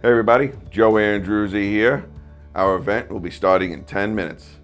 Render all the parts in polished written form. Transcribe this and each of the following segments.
Hey everybody, Joe Andruzzi here. Our event will be starting in 10 minutes.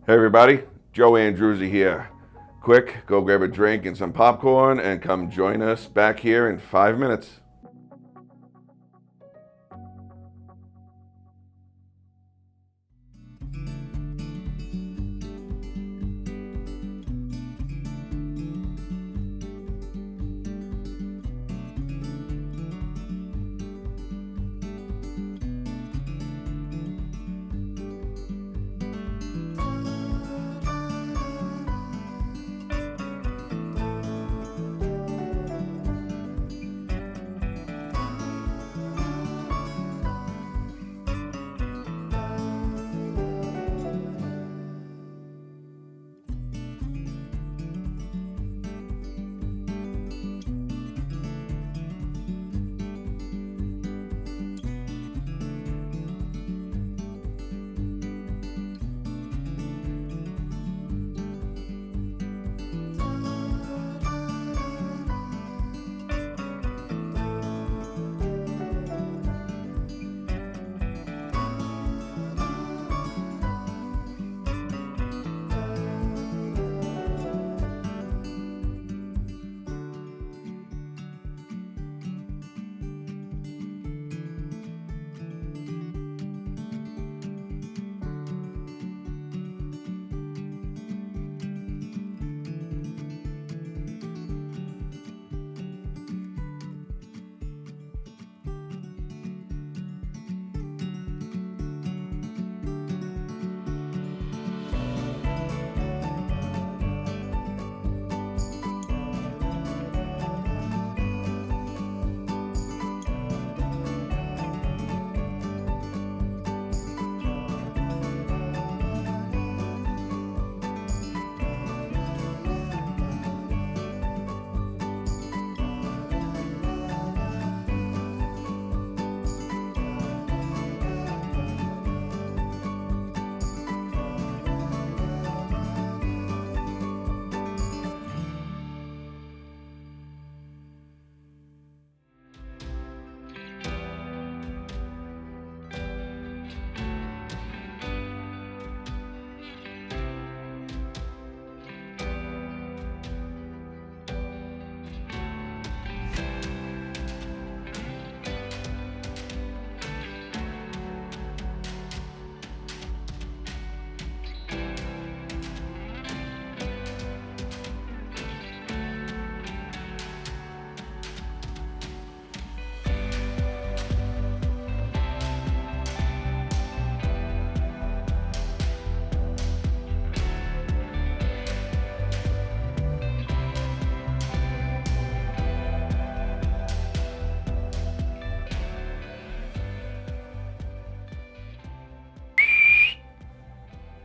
Hey everybody, Joe Andruzzi here. Quick, go grab a drink and some popcorn and come join us back here in 5 minutes.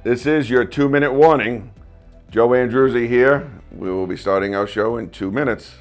This is your 2-minute warning. Joe Andruzzi here. We will be starting our show in 2 minutes.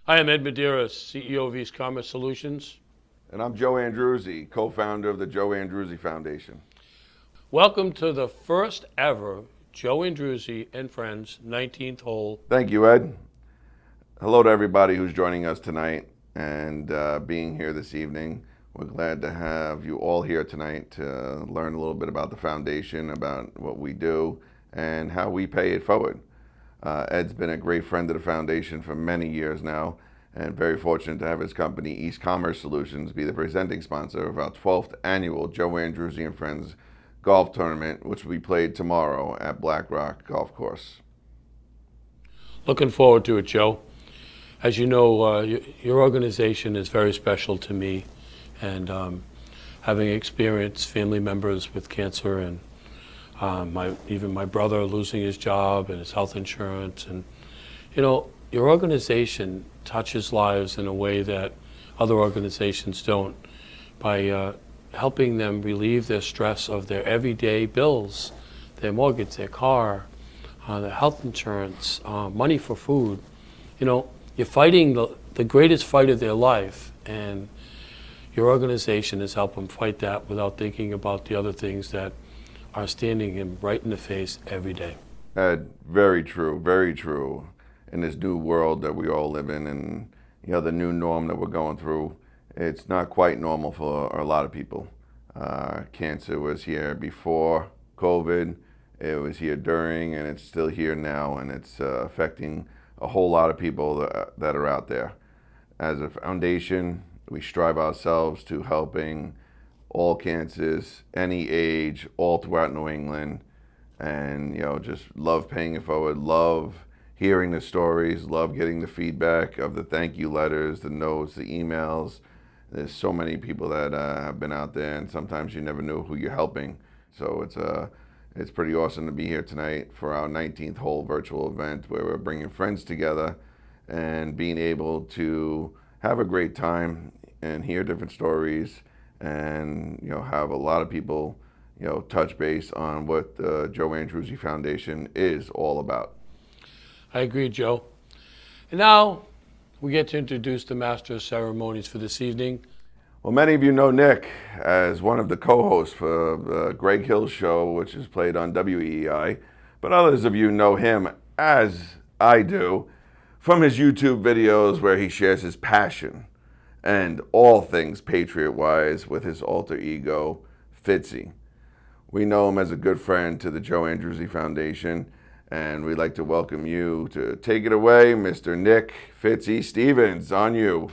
I am Ed Medeiros, CEO of East Commerce Solutions. And I'm Joe Andruzzi, co-founder of the Joe Andruzzi Foundation. Welcome to the first ever Joe Andruzzi and Friends 19th hole. Thank you, Ed. Hello to everybody who's joining us tonight and being here this evening. We're glad to have you all here tonight to learn a little bit about the foundation, about what we do, and how we pay it forward. Ed's been a great friend of the foundation for many years now, and very fortunate to have his company, East Commerce Solutions, be the presenting sponsor of our 12th annual Joe Andruzzi and Friends golf tournament, which will be played tomorrow at Black Rock Golf Course. Looking forward to it, Joe. As you know, your organization is very special to me, and having experienced family members with cancer and even my brother losing his job and his health insurance. And, you know, your organization touches lives in a way that other organizations don't by helping them relieve their stress of their everyday bills, their mortgage, their car, their health insurance, money for food. You know, you're fighting the greatest fight of their life, and your organization has helped them fight that without thinking about the other things that are standing him right in the face every day. Ed, very true, very true. In this new world that we all live in, and the new norm that we're going through, it's not quite normal for a lot of people. Cancer was here before COVID, it was here during, and it's still here now, and it's affecting a whole lot of people that are out there. As a foundation, we strive ourselves to helping all cancers, any age, all throughout New England, and just love paying it forward, love hearing the stories, love getting the feedback of the thank you letters, the notes, the emails. There's so many people that have been out there, and sometimes you never know who you're helping. So it's pretty awesome to be here tonight for our 19th hole virtual event, where we're bringing friends together and being able to have a great time and hear different stories, and have a lot of people touch base on what the Joe Andruzzi Foundation is all about. I agree, Joe. And now we get to introduce the Master of Ceremonies for this evening. Well, many of you know Nick as one of the co-hosts for the Greg Hill Show, which is played on WEEI, but others of you know him, as I do, from his YouTube videos where he shares his passion and all things Patriot-wise with his alter ego, Fitzy. We know him as a good friend to the Joe Andruzzi Foundation, and we'd like to welcome you to take it away, Mr. Nick Fitzy Stevens. On you.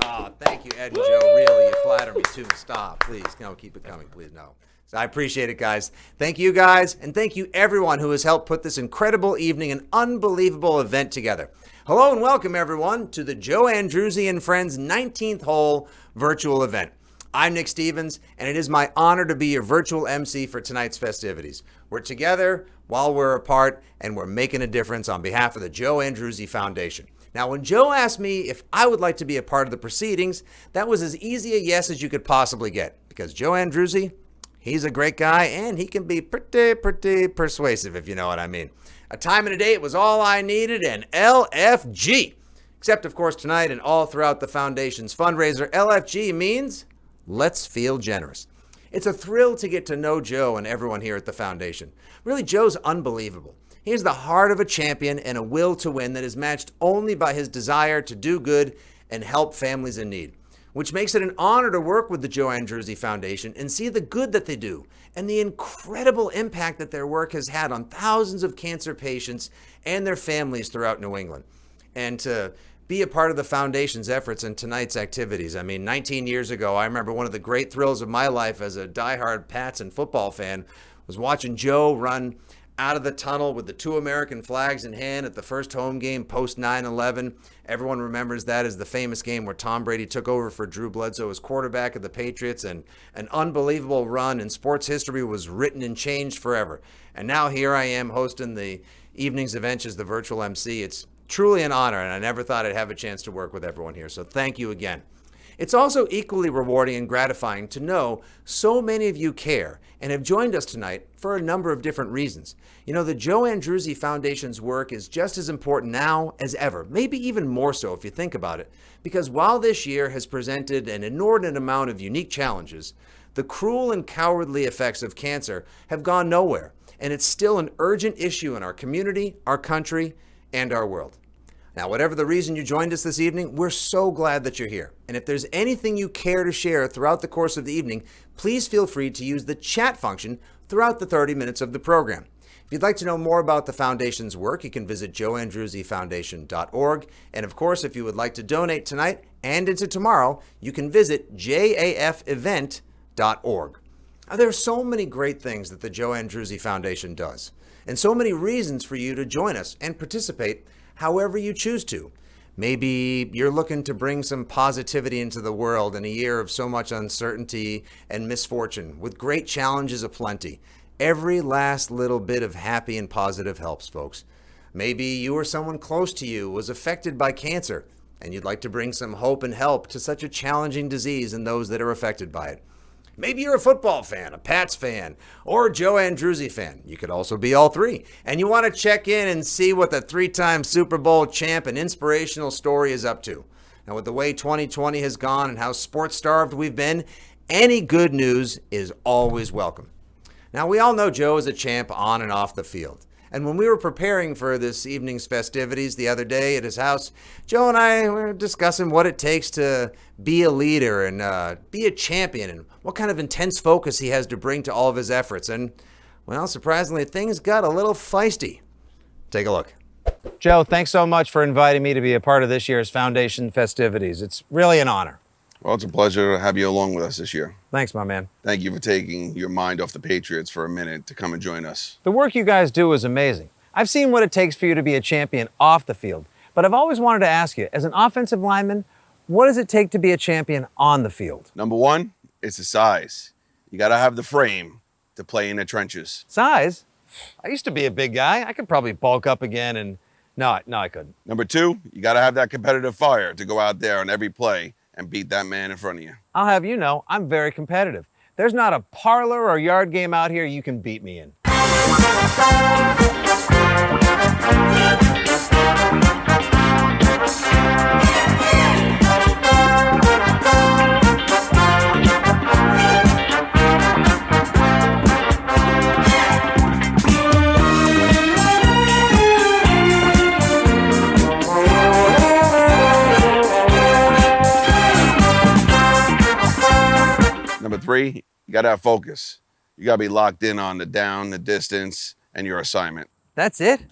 Oh, thank you, Ed and Joe. Really, you flatter me too. Stop, please. No, keep it coming, please. No. So I appreciate it, guys. Thank you, guys, and thank you, everyone who has helped put this incredible evening and unbelievable event together. Hello and welcome, everyone, to the Joe Andruzzi and Friends 19th Hole virtual event. I'm Nick Stevens, and it is my honor to be your virtual MC for tonight's festivities. We're together while we're apart, and we're making a difference on behalf of the Joe Andruzzi Foundation. Now, when Joe asked me if I would like to be a part of the proceedings, that was as easy a yes as you could possibly get, because Joe Andruzzi, he's a great guy, and he can be pretty persuasive, if you know what I mean. A time and a date was all I needed, and LFG. Except, of course, tonight and all throughout the Foundation's fundraiser, LFG means let's feel generous. It's a thrill to get to know Joe and everyone here at the Foundation. Really, Joe's unbelievable. He has the heart of a champion and a will to win that is matched only by his desire to do good and help families in need, which makes it an honor to work with the Joe Andruzzi Foundation and see the good that they do and the incredible impact that their work has had on thousands of cancer patients and their families throughout New England. And to be a part of the Foundation's efforts in tonight's activities. I mean, 19 years ago, I remember one of the great thrills of my life as a diehard Pats and football fan was watching Joe run out of the tunnel with the two American flags in hand at the first home game post 9/11. Everyone remembers that as the famous game where Tom Brady took over for Drew Bledsoe as quarterback of the Patriots, and an unbelievable run in sports history was written and changed forever. And now here I am hosting the evening's event as the virtual MC. It's truly an honor, and I never thought I'd have a chance to work with everyone here, so thank you again. It's also equally rewarding and gratifying to know so many of you care and have joined us tonight for a number of different reasons. You know, the Joe Andruzzi Foundation's work is just as important now as ever, maybe even more so if you think about it, because while this year has presented an inordinate amount of unique challenges, the cruel and cowardly effects of cancer have gone nowhere, and it's still an urgent issue in our community, our country, and our world. Now, whatever the reason you joined us this evening, we're so glad that you're here. And if there's anything you care to share throughout the course of the evening, please feel free to use the chat function throughout the 30 minutes of the program. If you'd like to know more about the Foundation's work, you can visit joeandruzzifoundation.org. And of course, if you would like to donate tonight and into tomorrow, you can visit jafevent.org. Now, there are so many great things that the Joe Andruzzi Foundation does, and so many reasons for you to join us and participate however you choose to. Maybe you're looking to bring some positivity into the world in a year of so much uncertainty and misfortune, with great challenges aplenty. Every last little bit of happy and positive helps, folks. Maybe you or someone close to you was affected by cancer, and you'd like to bring some hope and help to such a challenging disease and those that are affected by it. Maybe you're a football fan, a Pats fan, or a Joe Andruzzi fan. You could also be all three. And you want to check in and see what the three-time Super Bowl champ and inspirational story is up to. Now, with the way 2020 has gone and how sports-starved we've been, any good news is always welcome. Now, we all know Joe is a champ on and off the field. And when we were preparing for this evening's festivities the other day at his house, Joe and I were discussing what it takes to be a leader and be a champion and what kind of intense focus he has to bring to all of his efforts. And, well, surprisingly, things got a little feisty. Take a look. Joe, thanks so much for inviting me to be a part of this year's Foundation festivities. It's really an honor. Well, it's a pleasure to have you along with us this year. Thanks, my man. Thank you for taking your mind off the Patriots for a minute to come and join us. The work you guys do is amazing. I've seen what it takes for you to be a champion off the field, but I've always wanted to ask you, as an offensive lineman, what does it take to be a champion on the field? Number one, it's the size. You got to have the frame to play in the trenches. Size? I used to be a big guy. I could probably bulk up again and... No, I couldn't. Number two, you got to have that competitive fire to go out there on every play and beat that man in front of you. I'll have you know, I'm very competitive. There's not a parlor or yard game out here you can beat me in. Number 3, you got to have focus. You got to be locked in on the down, the distance, and your assignment. That's it?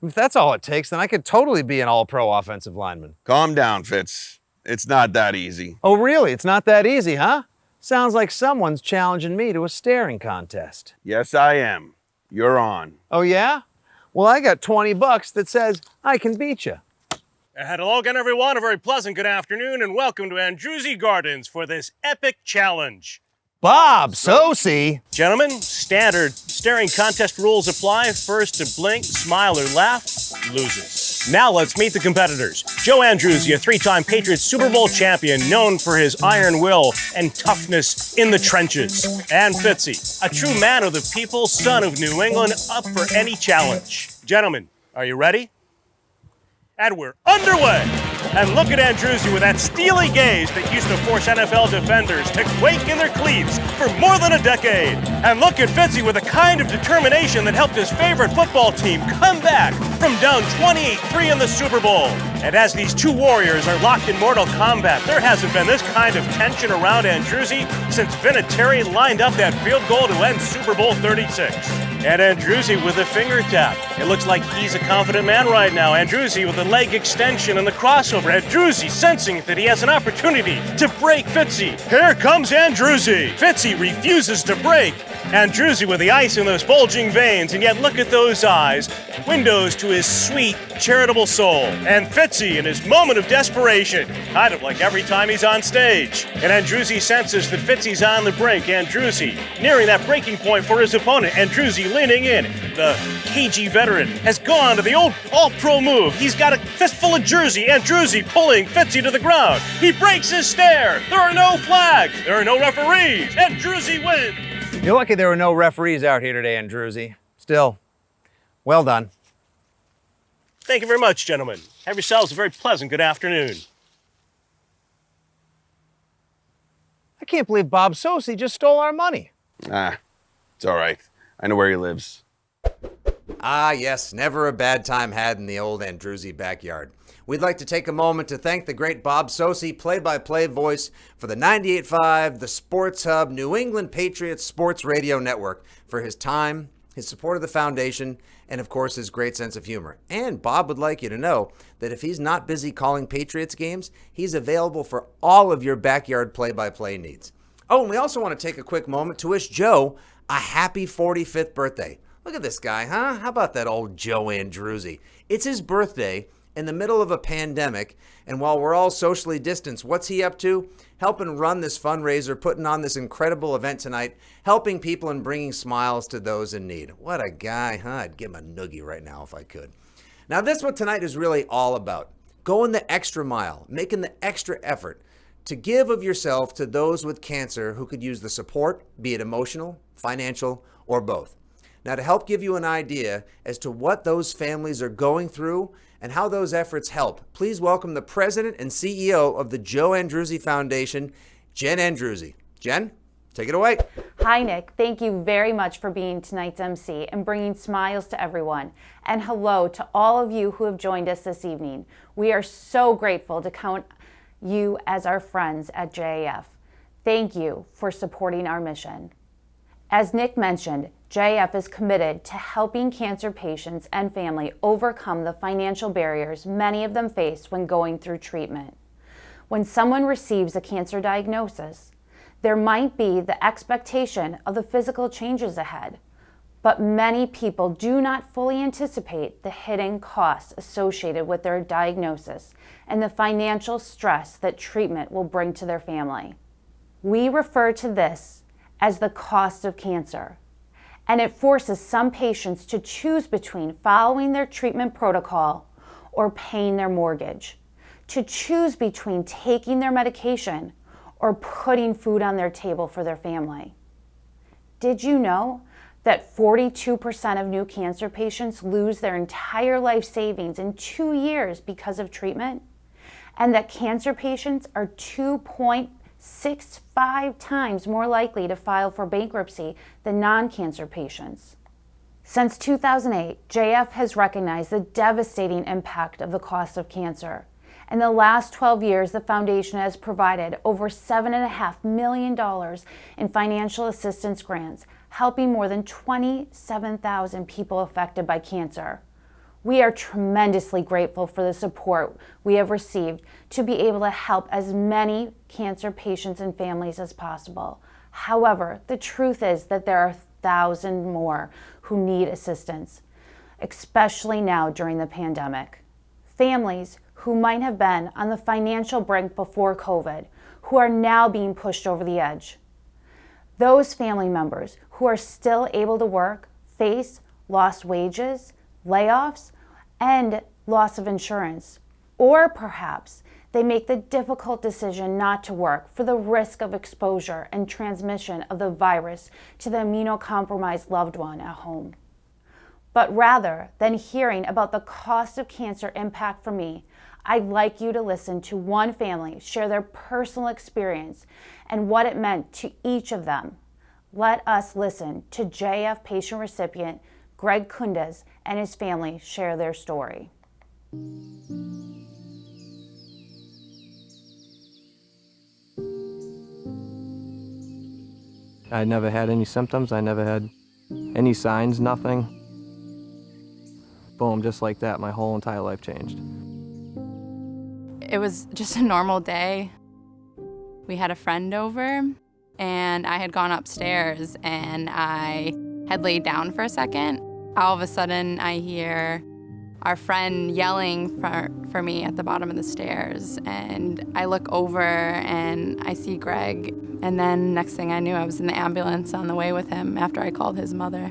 If that's all it takes, then I could totally be an all-pro offensive lineman. Calm down, Fitz. It's not that easy. Oh, really? It's not that easy, huh? Sounds like someone's challenging me to a staring contest. Yes, I am. You're on. Oh, yeah? Well, I got $20 that says I can beat you. Hello again, everyone. A very pleasant good afternoon, and welcome to Andruzzi Gardens for this epic challenge. Bob Sosi! Gentlemen, standard staring contest rules apply. First to blink, smile, or laugh loses. Now let's meet the competitors. Joe Andruzzi, a 3-time Patriots Super Bowl champion known for his iron will and toughness in the trenches. And Fitzy, a true man of the people, son of New England, up for any challenge. Gentlemen, are you ready? And we're underway! And look at Andruzzi with that steely gaze that used to force NFL defenders to quake in their cleats for more than a decade. And look at Fitzy with a kind of determination that helped his favorite football team come back from down 28-3 in the Super Bowl. And as these two warriors are locked in mortal combat, there hasn't been this kind of tension around Andruzzi since Vinatieri lined up that field goal to end Super Bowl 36. And Andruzzi with a finger tap. It looks like he's a confident man right now. Andruzzi with a leg extension and the crossover. Andruzzi sensing that he has an opportunity to break Fitzy. Here comes Andruzzi. Fitzy refuses to break. Andruzzi with the ice in those bulging veins, and yet look at those eyes, windows to his sweet, charitable soul. And Fitzy in his moment of desperation, kind of like every time he's on stage. And Andruzzi senses that Fitzy's on the brink. Andruzzi nearing that breaking point for his opponent. Andruzzi leaning in. The cagey veteran has gone to the old all-pro move. He's got a fistful of jersey. Andruzzi pulling Fitzy to the ground. He breaks his stare. There are no flags. There are no referees. Andruzzi wins. You're lucky there were no referees out here today, Andruzzi. Still, well done. Thank you very much, gentlemen. Have yourselves a very pleasant good afternoon. I can't believe Bob Sosi just stole our money. It's all right. I know where he lives. Ah, yes, never a bad time had in the old Andruzzi backyard. We'd like to take a moment to thank the great Bob Sosi, play-by-play voice for the 98.5, the Sports Hub, New England Patriots Sports Radio Network, for his time, his support of the foundation, and of course his great sense of humor. And Bob would like you to know that if he's not busy calling Patriots games, he's available for all of your backyard play-by-play needs. Oh, and we also want to take a quick moment to wish Joe a happy 45th birthday. Look at this guy, huh? How about that old Joe Andruzzi? It's his birthday in the middle of a pandemic, and while we're all socially distanced, what's he up to? Helping run this fundraiser, putting on this incredible event tonight, helping people and bringing smiles to those in need. What a guy, huh? I'd give him a noogie right now if I could. Now, this is what tonight is really all about. Going the extra mile, making the extra effort to give of yourself to those with cancer who could use the support, be it emotional, financial, or both. Now, to help give you an idea as to what those families are going through and how those efforts help, please welcome the president and CEO of the Joe Andruzzi Foundation, Jen Andruzzi. Jen, take it away. Hi, Nick. Thank you very much for being tonight's MC and bringing smiles to everyone. And hello to all of you who have joined us this evening. We are so grateful to count you as our friends at JAF. Thank you for supporting our mission. As Nick mentioned, JAF is committed to helping cancer patients and family overcome the financial barriers many of them face when going through treatment. When someone receives a cancer diagnosis, there might be the expectation of the physical changes ahead, but many people do not fully anticipate the hidden costs associated with their diagnosis and the financial stress that treatment will bring to their family. We refer to this as the cost of cancer, and it forces some patients to choose between following their treatment protocol or paying their mortgage, to choose between taking their medication or putting food on their table for their family. Did you know that 42% of new cancer patients lose their entire life savings in 2 years because of treatment? And that cancer patients are 2.65 times more likely to file for bankruptcy than non-cancer patients. Since 2008, JF has recognized the devastating impact of the cost of cancer In the last 12 years, the foundation has provided over $7.5 million in financial assistance grants, helping more than 27,000 people affected by cancer. We are tremendously grateful for the support we have received to be able to help as many cancer patients and families as possible. However, the truth is that there are thousands more who need assistance, especially now during the pandemic. Families who might have been on the financial brink before COVID, who are now being pushed over the edge. Those family members who are still able to work face lost wages, layoffs, and loss of insurance. Or perhaps they make the difficult decision not to work for the risk of exposure and transmission of the virus to the immunocompromised loved one at home. But rather than hearing about the cost of cancer impact for me, I'd like you to listen to one family share their personal experience and what it meant to each of them. Let us listen to JF patient recipient Greg Kundes and his family share their story. I never had any symptoms. I never had any signs, nothing. Boom, just like that, my whole entire life changed. It was just a normal day. We had a friend over, and I had gone upstairs, and I had laid down for a second. All of a sudden, I hear our friend yelling for me at the bottom of the stairs, and I look over, and I see Greg, and then next thing I knew, I was in the ambulance on the way with him after I called his mother.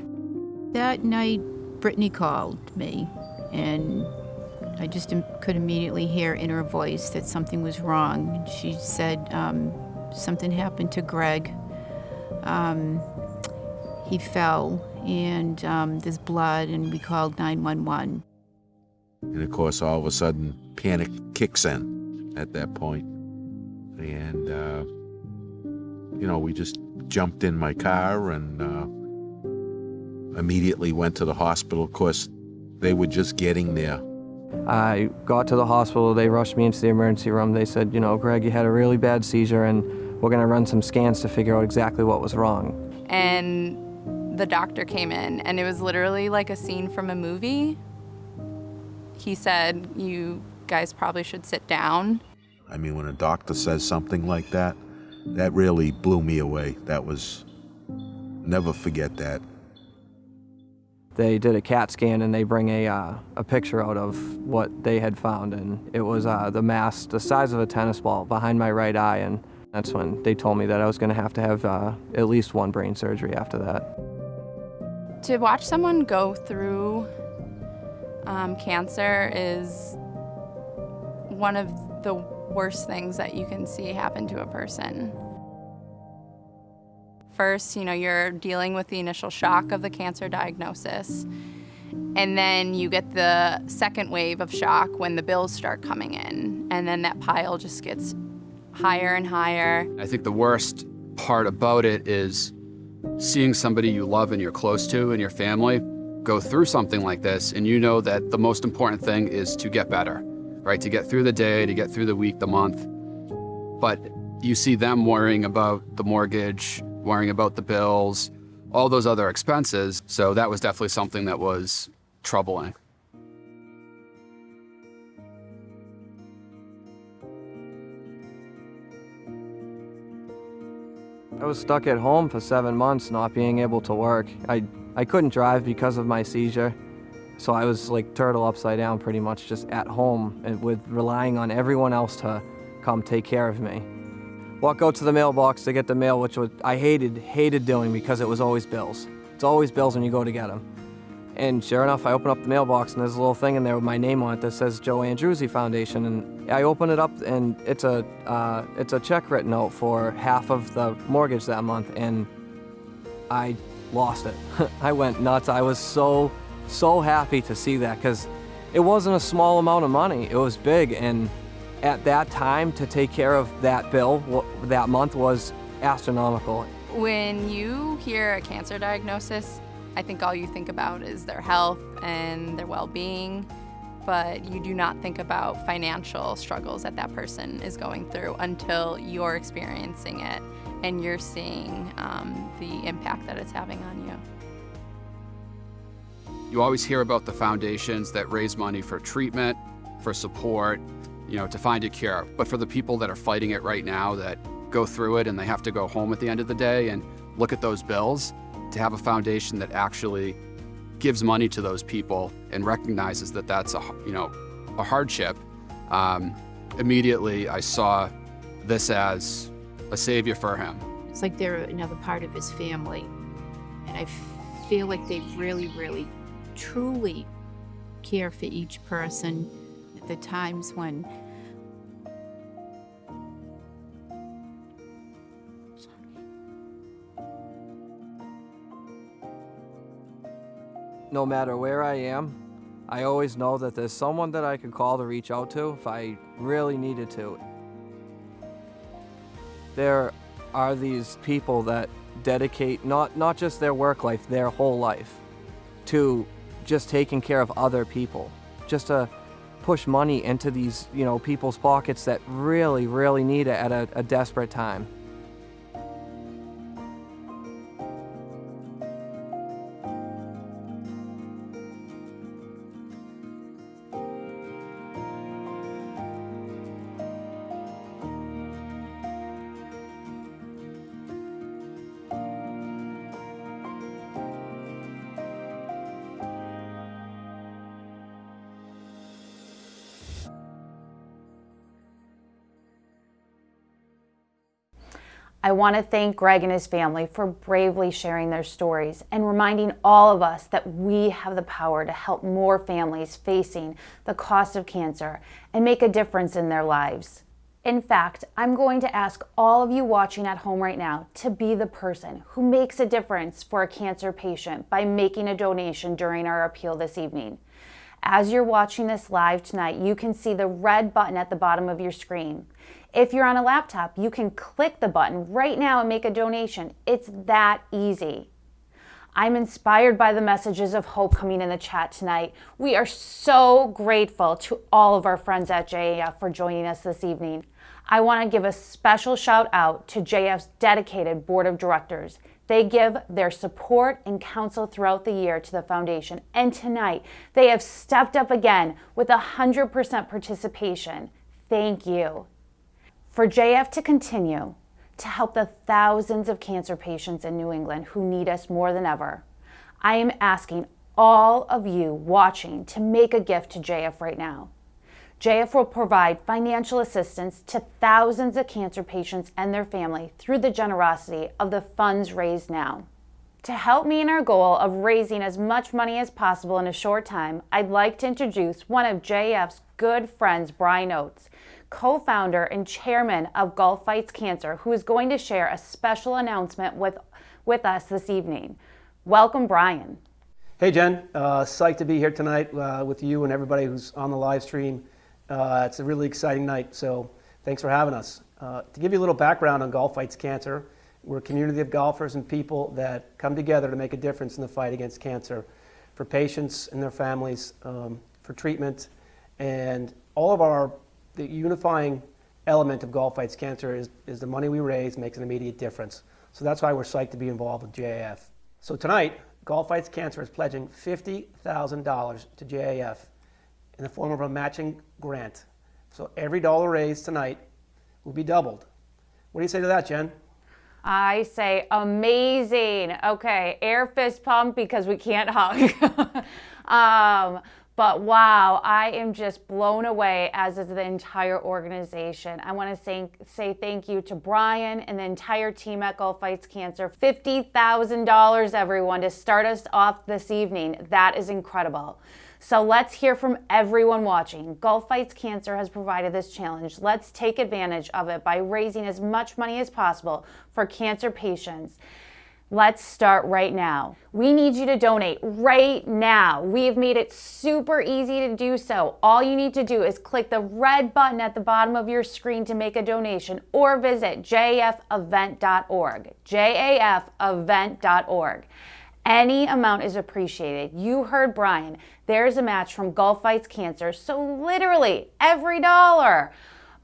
That night, Brittany called me, and I just could immediately hear in her voice that something was wrong. She said something happened to Greg. He fell, and there's blood, and we called 911. And of course, all of a sudden, panic kicks in at that point. And, we just jumped in my car and immediately went to the hospital. Of course, they were just getting there. I got to the hospital, they rushed me into the emergency room. They said, Greg, you had a really bad seizure and we're gonna run some scans to figure out exactly what was wrong. And the doctor came in, and it was literally like a scene from a movie. He said, you guys probably should sit down. I mean, when a doctor says something like that, that really blew me away. Never forget that. They did a CAT scan, and they bring a picture out of what they had found, and it was the mass the size of a tennis ball behind my right eye, and that's when they told me that I was going to have at least one brain surgery after that. To watch someone go through cancer is one of the worst things that you can see happen to a person. First, you're dealing with the initial shock of the cancer diagnosis, and then you get the second wave of shock when the bills start coming in, and then that pile just gets higher and higher. I think the worst part about it is seeing somebody you love and you're close to in your family go through something like this, and you know that the most important thing is to get better, right? To get through the day, to get through the week, the month. But you see them worrying about the mortgage, worrying about the bills, all those other expenses. So that was definitely something that was troubling. I was stuck at home for 7 months not being able to work. I couldn't drive because of my seizure. So I was like turtle upside down pretty much just at home and with relying on everyone else to come take care of me. Walk out to the mailbox to get the mail, which I hated doing because it was always bills. It's always bills when you go to get them. And sure enough, I open up the mailbox and there's a little thing in there with my name on it that says Joe Andruzzi Foundation. And I open it up and it's a check written out for half of the mortgage that month, and I lost it. I went nuts. I was so happy to see that because it wasn't a small amount of money. It was big, and at that time to take care of that bill that month was astronomical. When you hear a cancer diagnosis, I think all you think about is their health and their well-being. but you do not think about financial struggles that that person is going through until you're experiencing it and you're seeing the impact that it's having on you. You always hear about the foundations that raise money for treatment, for support, to find a cure. But for the people that are fighting it right now, that go through it and they have to go home at the end of the day and look at those bills, to have a foundation that actually gives money to those people and recognizes that that's a hardship, immediately I saw this as a savior for him. It's like they're another part of his family. And I feel like they really, really, truly care for each person at the times when no matter where I am, I always know that there's someone that I can call to reach out to if I really needed to. There are these people that dedicate not just their work life, their whole life, to just taking care of other people, just to push money into these, people's pockets that really, really need it at a desperate time. I want to thank Greg and his family for bravely sharing their stories and reminding all of us that we have the power to help more families facing the cost of cancer and make a difference in their lives. In fact, I'm going to ask all of you watching at home right now to be the person who makes a difference for a cancer patient by making a donation during our appeal this evening. As you're watching this live tonight, you can see the red button at the bottom of your screen. If you're on a laptop, you can click the button right now and make a donation. It's that easy. I'm inspired by the messages of hope coming in the chat tonight. We are so grateful to all of our friends at JAF for joining us this evening. I want to give a special shout out to JAF's dedicated board of directors. They give their support and counsel throughout the year to the foundation, and tonight they have stepped up again with 100% participation. Thank you. For JF to continue to help the thousands of cancer patients in New England who need us more than ever, I am asking all of you watching to make a gift to JF right now. JF will provide financial assistance to thousands of cancer patients and their family through the generosity of the funds raised now. To help me in our goal of raising as much money as possible in a short time, I'd like to introduce one of JF's good friends, Brian Oates, co-founder and chairman of Gulf Fights Cancer, who is going to share a special announcement with us this evening. Welcome, Brian. Hey, Jen. Psyched to be here tonight with you and everybody who's on the live stream. It's a really exciting night, so thanks for having us. To give you a little background on Gulf Fights Cancer, we're a community of golfers and people that come together to make a difference in the fight against cancer for patients and their families, for treatment, and all of the unifying element of Gulf Fights Cancer is the money we raise makes an immediate difference. So that's why we're psyched to be involved with JAF. So tonight, Gulf Fights Cancer is pledging $50,000 to JAF in the form of a matching grant. So every dollar raised tonight will be doubled. What do you say to that, Jen? I say amazing. Okay, air fist pump because we can't hug. But wow, I am just blown away, as is the entire organization. I want to say thank you to Brian and the entire team at Gulf Fights Cancer. $50,000, everyone, to start us off this evening. That is incredible. So let's hear from everyone watching. Gulf Fights Cancer has provided this challenge. Let's take advantage of it by raising as much money as possible for cancer patients. Let's start right now. We need you to donate right now. We have made it super easy to do so. All you need to do is click the red button at the bottom of your screen to make a donation, or visit jafevent.org, jafevent.org. Any amount is appreciated. You heard Brian. There's a match from Gulf Fights Cancer, so literally every dollar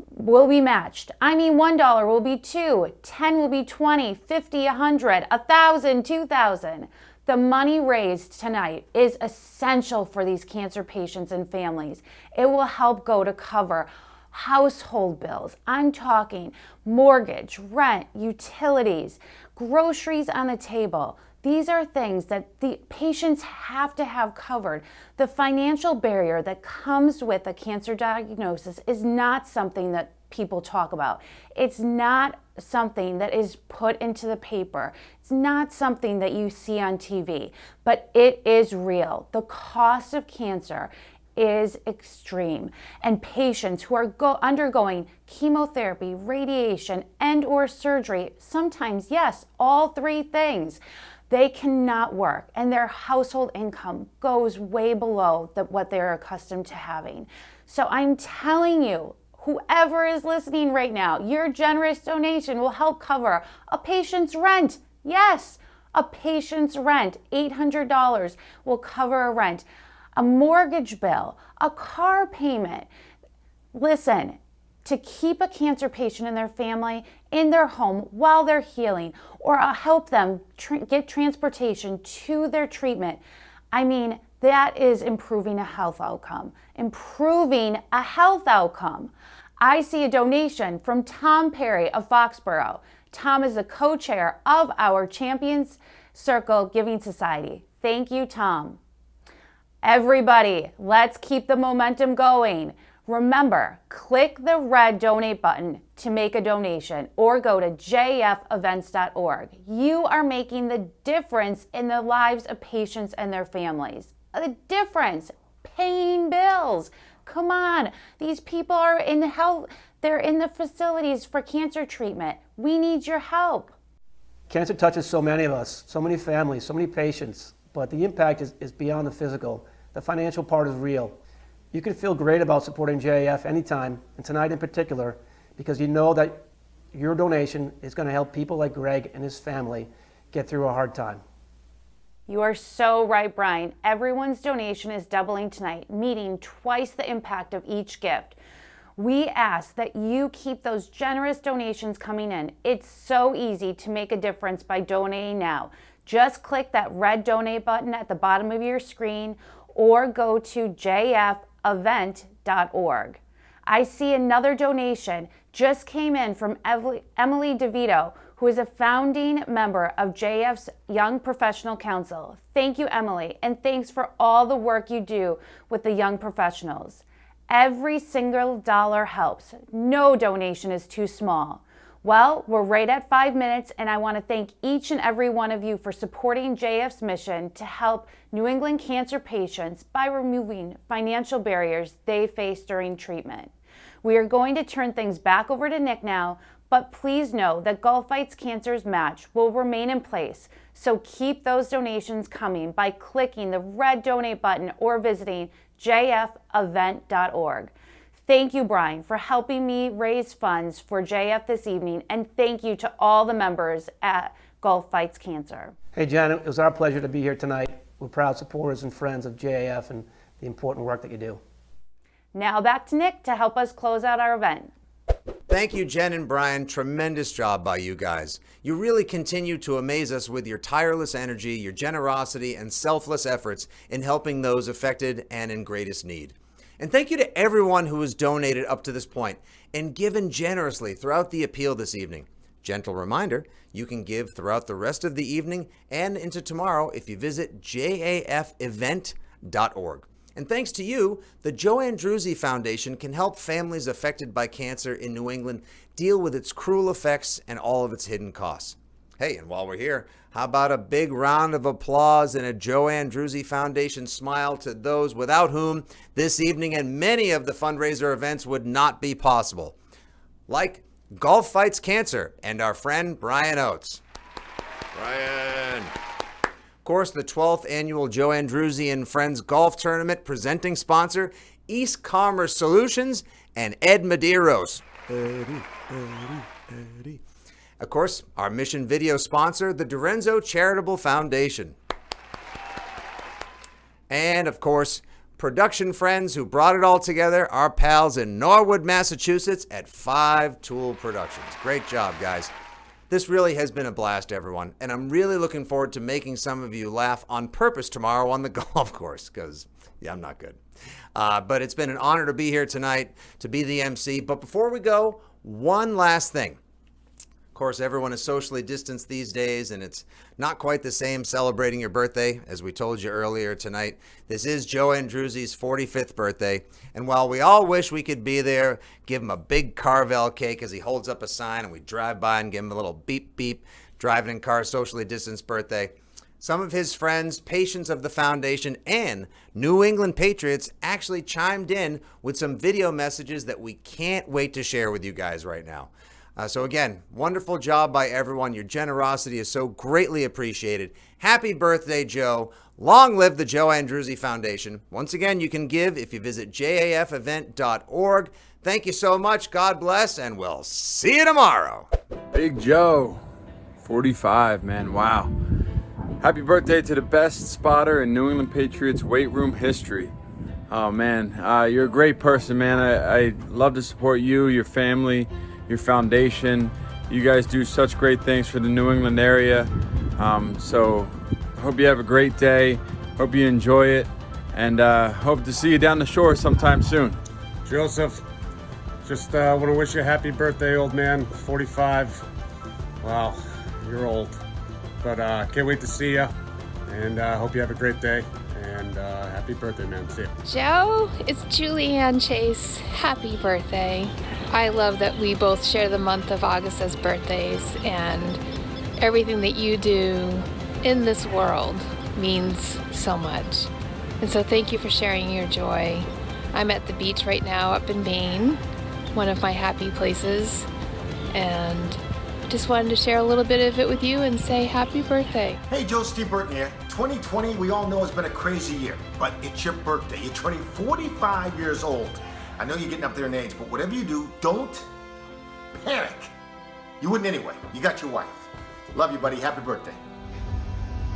will be matched. I mean, $1 will be $2, 10 will be 20, 50, 100, 1,000, 2,000. The money raised tonight is essential for these cancer patients and families. It will help go to cover household bills. I'm talking mortgage, rent, utilities, groceries on the table. These are things that the patients have to have covered. The financial barrier that comes with a cancer diagnosis is not something that people talk about. It's not something that is put into the paper. It's not something that you see on TV, but it is real. The cost of cancer is extreme, and patients who are undergoing chemotherapy, radiation, and or surgery, sometimes, yes, all three things, they cannot work, and their household income goes way below what they're accustomed to having. So I'm telling you, whoever is listening right now, your generous donation will help cover a patient's rent. Yes, a patient's rent. $800 will cover a rent, a mortgage bill, a car payment. Listen, to keep a cancer patient and their family in their home while they're healing, or help them get transportation to their treatment, I mean, that is improving a health outcome. Improving a health outcome. I see a donation from Tom Perry of Foxborough. Tom is the co-chair of our Champions Circle Giving Society. Thank you, Tom. Everybody, let's keep the momentum going. Remember, click the red donate button to make a donation or go to jfevents.org. You are making the difference in the lives of patients and their families. The difference, paying bills. Come on, these people are in health, they're in the facilities for cancer treatment. We need your help. Cancer touches so many of us, so many families, so many patients, but the impact is beyond the physical. The financial part is real. You can feel great about supporting JAF anytime, and tonight in particular, because you know that your donation is going to help people like Greg and his family get through a hard time. You are so right, Brian. Everyone's donation is doubling tonight, meaning twice the impact of each gift. We ask that you keep those generous donations coming in. It's so easy to make a difference by donating now. Just click that red donate button at the bottom of your screen or go to jfevent.org. I see another donation just came in from Emily DeVito, who is a founding member of JF's Young Professional Council. Thank you, Emily, and thanks for all the work you do with the young professionals. Every single dollar helps. No donation is too small. Well, we're right at 5 minutes, and I want to thank each and every one of you for supporting JF's mission to help New England cancer patients by removing financial barriers they face during treatment. We are going to turn things back over to Nick now, but please know that Gulf Fights Cancer's match will remain in place, so keep those donations coming by clicking the red donate button or visiting jfevent.org. Thank you, Brian, for helping me raise funds for JF this evening, and thank you to all the members at Gulf Fights Cancer. Hey, Jen, it was our pleasure to be here tonight. We're proud supporters and friends of JAF and the important work that you do. Now back to Nick to help us close out our event. Thank you, Jen and Brian. Tremendous job by you guys. You really continue to amaze us with your tireless energy, your generosity, and selfless efforts in helping those affected and in greatest need. And thank you to everyone who has donated up to this point and given generously throughout the appeal this evening. Gentle reminder, you can give throughout the rest of the evening and into tomorrow if you visit jafevent.org. And thanks to you, the Joe Andruzzi Foundation can help families affected by cancer in New England deal with its cruel effects and all of its hidden costs. Hey, and while we're here, how about a big round of applause and a Joe Andruzzi Foundation smile to those without whom this evening and many of the fundraiser events would not be possible, like Gulf Fights Cancer and our friend Brian Oates. Brian. Of course, the 12th annual Joe Andruzzi and Friends Golf Tournament presenting sponsor, East Commerce Solutions, and Ed Medeiros. Of course, our mission video sponsor, the Dorenzo Charitable Foundation. And, of course, production friends who brought it all together, our pals in Norwood, Massachusetts at 5 Tool Productions. Great job, guys. This really has been a blast, everyone, and I'm really looking forward to making some of you laugh on purpose tomorrow on the golf course, because, yeah, I'm not good. But it's been an honor to be here tonight, to be the MC. But before we go, one last thing. Of course, everyone is socially distanced these days, and it's not quite the same celebrating your birthday, as we told you earlier tonight. This is Joe Andruzzi's 45th birthday, and while we all wish we could be there, give him a big Carvel cake as he holds up a sign and we drive by and give him a little beep beep, driving in car, socially distanced birthday, some of his friends, patients of the foundation, and New England Patriots actually chimed in with some video messages that we can't wait to share with you guys right now. So again, wonderful job by everyone. Your generosity is so greatly appreciated. Happy birthday, Joe. Long live the Joe Andruzzi Foundation. Once again, you can give if you visit jafevent.org. Thank you so much. God bless, and we'll see you tomorrow. Big Joe, 45, man. Wow. Happy birthday to the best spotter in New England Patriots weight room history. Oh, man, you're a great person, man. I love to support you, your family, your foundation. You guys do such great things for the New England area. So hope you have a great day. Hope you enjoy it. And hope to see you down the shore sometime soon. Joseph, just want to wish you a happy birthday, old man. 45. Wow, you're old. But can't wait to see you. And hope you have a great day. And happy birthday, man. See you. Joe, it's Julianne Chase. Happy birthday. I love that we both share the month of August as birthdays, and everything that you do in this world means so much. And so thank you for sharing your joy. I'm at the beach right now up in Maine, one of my happy places, and just wanted to share a little bit of it with you and say happy birthday. Hey Joe, Steve Burton here. 2020, we all know, has been a crazy year, but it's your birthday. You're turning 45 years old. I know you're getting up there in age, but whatever you do, don't panic. You wouldn't anyway. You got your wife. Love you, buddy. Happy birthday.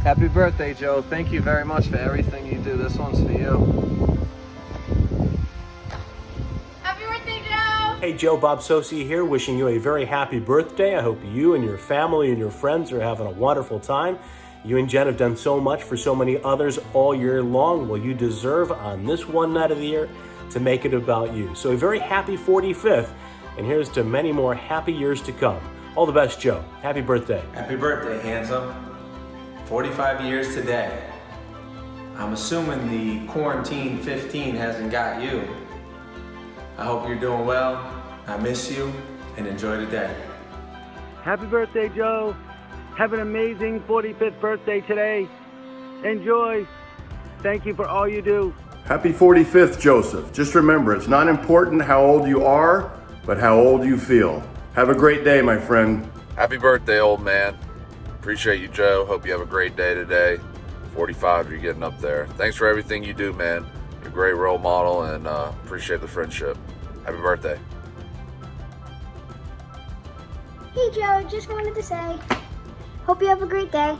Happy birthday, Joe. Thank you very much for everything you do. This one's for you. Happy birthday, Joe! Hey Joe, Bob Sosi here, wishing you a very happy birthday. I hope you and your family and your friends are having a wonderful time. You and Jen have done so much for so many others all year long. Well, you deserve on this one night of the year to make it about you. So a very happy 45th, and here's to many more happy years to come. All the best, Joe. Happy birthday. Happy birthday, handsome. 45 years today. I'm assuming the quarantine 15 hasn't got you. I hope you're doing well. I miss you, and enjoy the day. Happy birthday, Joe. Have an amazing 45th birthday today. Enjoy. Thank you for all you do. Happy 45th, Joseph. Just remember, it's not important how old you are, but how old you feel. Have a great day, my friend. Happy birthday, old man. Appreciate you, Joe. Hope you have a great day today. 45, you're getting up there. Thanks for everything you do, man. You're a great role model, and appreciate the friendship. Happy birthday. Hey, Joe. Just wanted to say, hope you have a great day.